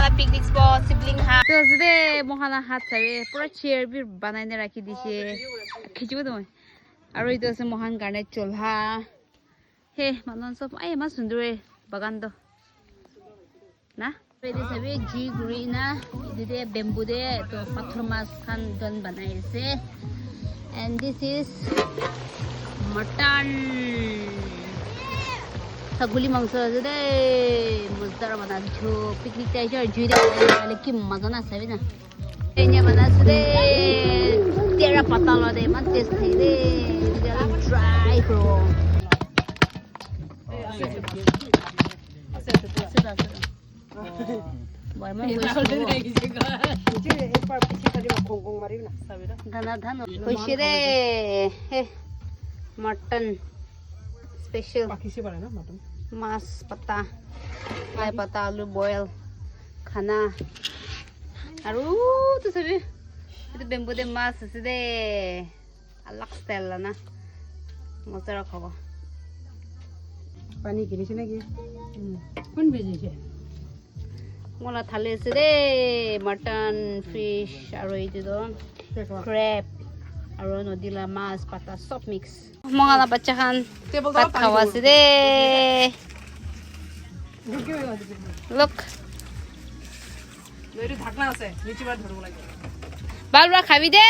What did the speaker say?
Mohana picnic spot, sibling house. So today Mohana hat sabe, pura chair भी बनाने रखी दी है. खिंचो तो मैं. और इधर से मोहन गाने चूल्हा. हे मालूम सब आये मस्त सुंदर है बगान तो. ना? Ini sabi G green na. Ini bamboo de to pathor mas khan don banai se. And this is mutton. Saguli mangso de muzdar bana jo picnic ta jo jui de ki maza na sabi na. Enya bana se tera pata lo de man taste de dry bro. Mutton special मांस पत्ता लाई पत्ता आलू boil खाना আৰু তো সবি এটা bamboo দে মাছ আছে দে अलग স্টাইল না মজা খাব পানি কিনিছ নাকি কোন বেজেছে মোলা থালি আছে দে মটন ফিশ আৰু এইটো দ ক্ৰেব আৰু নদীলা মাছ পাতা সব মিক্স মঙালা বাচ্চা খান ভাত খাওয়া আছে দে লুক লইরে ঢাকনা আছে নিচে বার ধরব লাগে বালরা খাবি দে